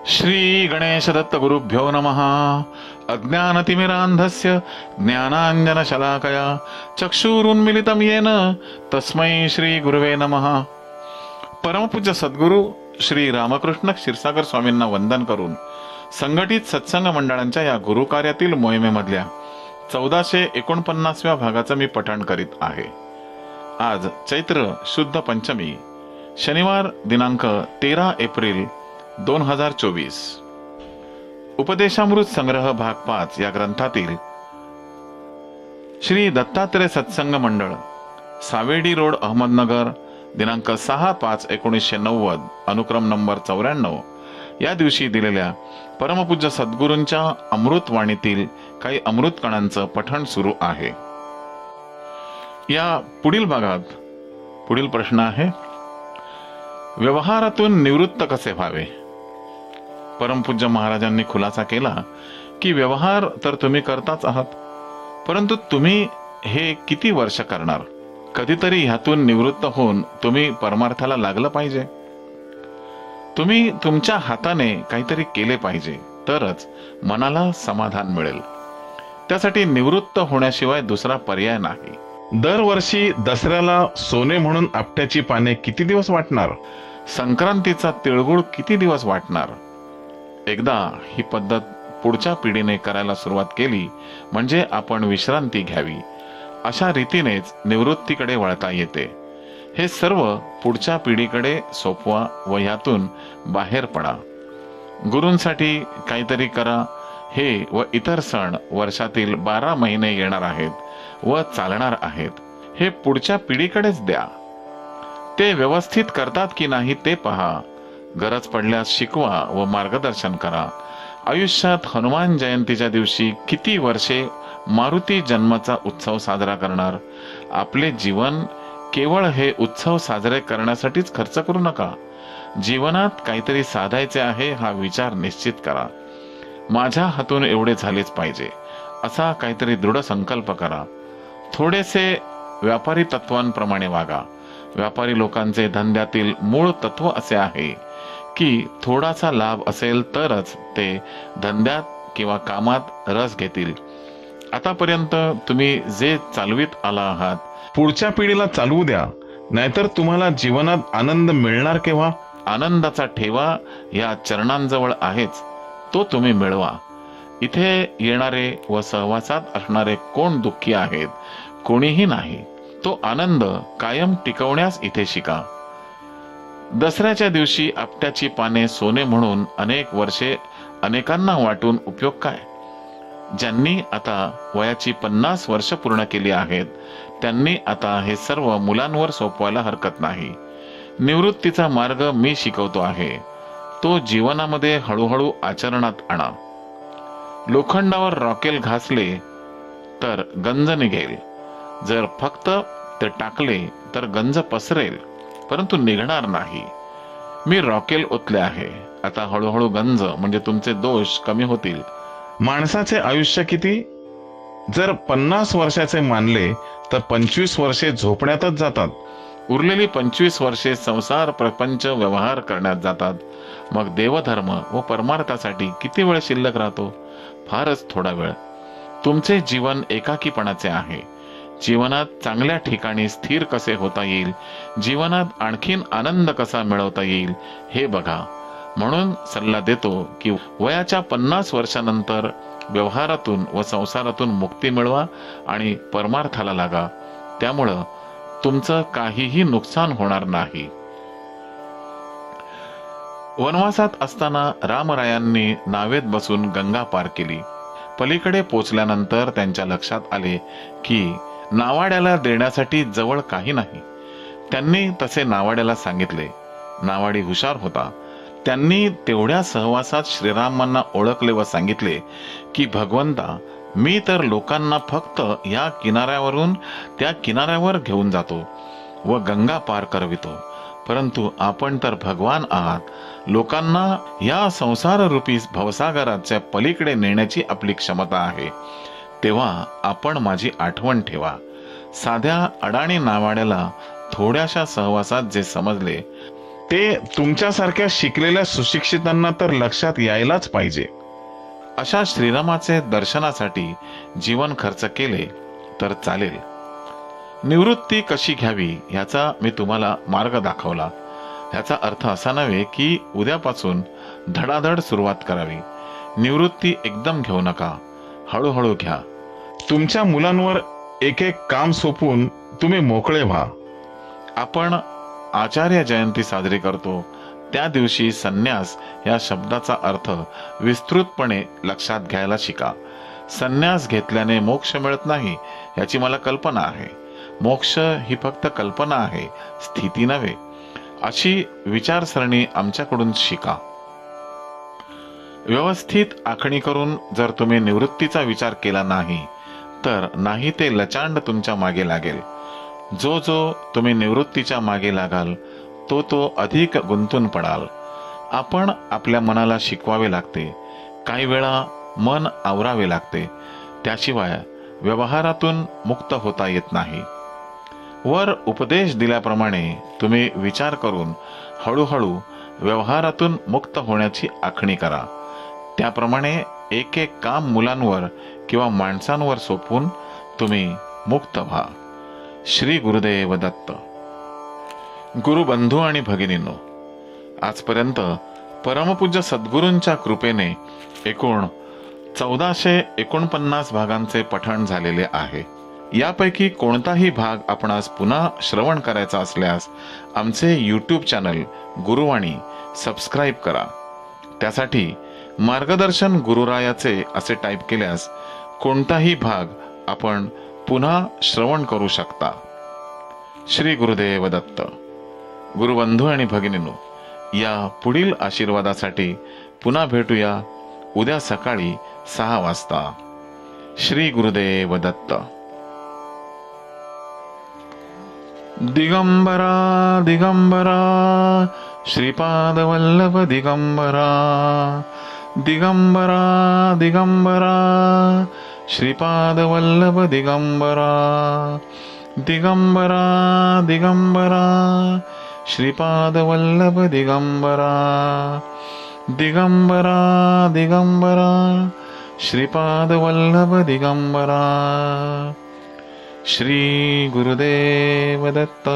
श्री गणेश दत्त गुरुभ्यो नमः। अज्ञानतिमिरान्धस्य ज्ञानाञ्जनशलाकया चक्षुरुन्मिलितं येन तस्मै श्री गुरुवे नमः। परमपूज्य सद्गुरू श्री रामकृष्ण क्षीरसागर स्वामींना वंदन करून संघटित सत्संग मंडळांच्या या गुरुकार्यातील मोहिमेमधल्या 1449व्या भागाचं मी पठण करीत आहे। आज चैत्र शुद्ध पंचमी, शनिवार दिनांक 13 एप्रिल 2024। उपदेशामृत संग्रह भाग 5 या ग्रंथातील श्री दत्तात्रय सत्संग मंडळ, सावेडी रोड, अहमदनगर, दिनांक 6/5/1990, अनुक्रम नंबर 94 या दिवशी दिलेल्या परमपूज्य सद्गुरूंच्या अमृतवाणीतील काही अमृत कणांचं पठण सुरू आहे। या पुढील भागात पुढील प्रश्न आहे, व्यवहारातून निवृत्त कसे व्हावे? परमपूज्य महाराजांनी खुलासा केला की व्यवहार तर तुम्ही करताच आहात, परंतु तुम्ही हे किती वर्ष करणार? कधीतरी ह्यातून निवृत्त होऊन तुम्ही परमार्थाला लागलं पाहिजे। तुम्ही तुमच्या हाताने काहीतरी केले पाहिजे, तरच मनाला समाधान मिळेल। त्यासाठी निवृत्त होण्याशिवाय दुसरा पर्याय नाही। दरवर्षी दसऱ्याला सोने म्हणून आपट्याची पाने किती दिवस वाटणार? संक्रांतीचा तिळगुळ किती दिवस वाटणार? एकदा ही पद्धत पुढच्या पिढीने करायला सुरुवात केली म्हणजे आपण विश्रांती घ्यावी, अशा रीतीनेच निवृत्तीकडे वळता येते। हे सर्व पुढच्या पिढीकडे सोपवा व ह्यातून बाहेर पडा। गुरूंसाठी काहीतरी करा। हे व इतर सण वर्षातील 12 महिने येणार आहेत व चालणार आहेत। हे पुढच्या पिढीकडेच द्या। ते व्यवस्थित करतात की नाही ते पहा। गरज पडल्यास शिकवा व मार्गदर्शन करा। आयुष्यात हनुमान जयंतीच्या दिवशी किती वर्षे मारुती जन्माचा उत्सव साजरा करणार? आपले जीवन केवळ हे उत्सव साजरे करण्यासाठीच खर्च करू नका। जीवनात काहीतरी साधायचे आहे हा विचार निश्चित करा। माझ्या हातून एवढे झालेच पाहिजे असा काहीतरी दृढ संकल्प करा। थोडेसे व्यापारी तत्वांप्रमाणे वागा। व्यापारी लोकांचे धंद्यातील मूळ तत्व असे आहे की थोडासा लाभ असेल तरच ते धंद्यात किंवा कामात रस घेतील। आतापर्यंत तुम्ही जे चालवीत आला आहात पुढच्या पिढीला चालवू द्या, नाहीतर तुम्हाला जीवनात आनंद मिळणार केव्हा? आनंदाचा ठेवा या चरणांजवळ आहेच, तो तुम्ही मिळवा। इथे येणारे व सहवासात असणारे कोण दुःखी आहेत? कोणीही नाही। तो आनंद कायम टिकवण्यास इथे शिका। दसऱ्याच्या दिवशी आपट्याची पाने सोने म्हणून अनेक वर्षे अनेकांना वाटून उपयोग काय? ज्यांनी आता वयाची 50 वर्ष पूर्ण केली आहेत त्यांनी आता हे सर्व मुलांवर सोपवायला हरकत नाही। निवृत्तीचा मार्ग मी शिकवतो आहे, तो जीवनामध्ये हळूहळू आचरणात आणा। लोखंडावर रॉकेल घासले तर गंज निघेल, जर फक्त ते टाकले तर गंज पसरेल, परंतु निघणार नाही। मी रॉकेल ओतले आहे, आता हळूहळू गंज म्हणजे तुमचे दोष कमी होतील। माणसाचे आयुष्य किती? जर 50 वर्षाचे मानले तर 25 वर्षे झोपण्यातच जातात। उरलेली 25 वर्षे संसार प्रपंच व्यवहार करण्यात जातात। मग देवधर्म व परमार्थासाठी किती वेळ शिल्लक राहतो? फारच थोडा वेळ। तुमचे जीवन एकाकीपणाचे आहे। जीवनात चांगल्या ठिकाणी स्थिर कसे होता येईल, जीवनात आणखीन आनंद कसा मिळवता येईल हे बघा। म्हणून सल्ला देतो की वयाच्या 50 वर्षानंतर व्यवहारातून व संसारातून मुक्ती मिळवा आणि परमार्थाला लागा। त्यामुळं तुमचं काहीही नुकसान होणार नाही। वनवासात असताना रामरायांनी नावेत बसून गंगा पार केली। पलीकडे पोचल्यानंतर त्यांच्या लक्षात आले की नावाड्याला देण्यासाठी जवळ काही नाही। त्यांनी तसे नावाड्याला सांगितले। नावाडी हुशार होता। त्यांनी तेवढ्या सहवासात श्रीरामांना ओळखले व सांगितले की भगवंता, मी तर लोकांना फक्त या किनाऱ्यावरून त्या किनाऱ्यावर घेऊन जातो व गंगा पार करवितो, परंतु आपण तर भगवान आहात। लोकांना या संसार रूपी भवसागराच्या पलीकडे नेण्याची आपली क्षमता आहे। तेव्हा आपण माझी आठवण ठेवा। साध्या अडाणी नावाड्याला थोड्याशा सहवासात जे समजले ते तुमच्यासारख्या शिकलेल्या सुशिक्षितांना तर लक्षात यायलाच पाहिजे. अशा श्रीरामाचे दर्शनासाठी जीवन खर्च केले तर चालेल. निवृत्ती कशी घ्यावी ह्याचा मी तुम्हाला मार्ग दाखवला. ह्याचा अर्थ असा नव्हे की उद्यापासून धडाधड सुरुवात करावी. निवृत्ती एकदम घेऊ नका, हळूहळू घ्या. तुमच्या मुलांवर एक एक काम सोपवून तुम्ही मोकळे व्हा. आपण आचार्य जयंती साजरी करतो त्या दिवशी संन्यास या शब्दाचा अर्थ विस्तृतपणे लक्षात घ्यायला शिका. संन्यास घेतल्याने मोक्ष मिळत नाही याची मला कल्पना आहे. मोक्ष ही फक्त कल्पना आहे, स्थिती नव्हे. अशी विचारसरणी आमच्याकडून शिका. व्यवस्थित आखणी करून जर तुम्ही निवृत्तीचा विचार केला नाही तर नाही ते लचांड तुमच्या मागे लागेल. जो तुम्ही निवृत्तीच्या मागे लागाल तो अधिक गुंतून पडाल. आपण आपल्या मनाला शिकवावे लागते. काही वेळा मन आवरावे लागते. त्याशिवाय व्यवहारातून मुक्त होता येत नाही. वर उपदेश दिल्याप्रमाणे तुम्ही विचार करून हळूहळू व्यवहारातून मुक्त होण्याची आखणी करा. त्याप्रमाणे एक एक काम मुलांवर किंवा माणसांवर सोपवून तुम्ही मुक्त व्हा. श्री गुरुदेव दत्त. गुरुबंधू आणि भगिनींनो, आजपर्यंत परमपूज्य सद्गुरूंच्या कृपेने एकूण 1449 भागांचे पठण झालेले आहे. यापैकी कोणताही भाग आपणास पुन्हा श्रवण करायचा असल्यास आमचे यूट्यूब चॅनल गुरुवाणी सबस्क्राईब करा. त्यासाठी मार्गदर्शन गुरुरायाचे असे टाईप केल्यास कोणताही भाग आपण पुन्हा श्रवण करू शकता. श्री गुरुदेव दत्त. गुरुबंधू आणि भगिनींनो, या पुढील आशीर्वादासाठी पुन्हा भेटूया उद्या सकाळी 6 वाजता. श्री गुरुदेव दत्त. दिगंबरा दिगंबरा श्रीपाद वल्लभ दिगंबरा. दिगंबरा दिगंबरा श्रीपाद वल्लभ दिगंबरा. दिगंबरा दिगंबरा श्रीपाद वल्लभ दिगंबरा. दिगंबरा दिगंबरा श्रीपाद वल्लभ दिगंबरा. श्री गुरुदेव दत्त.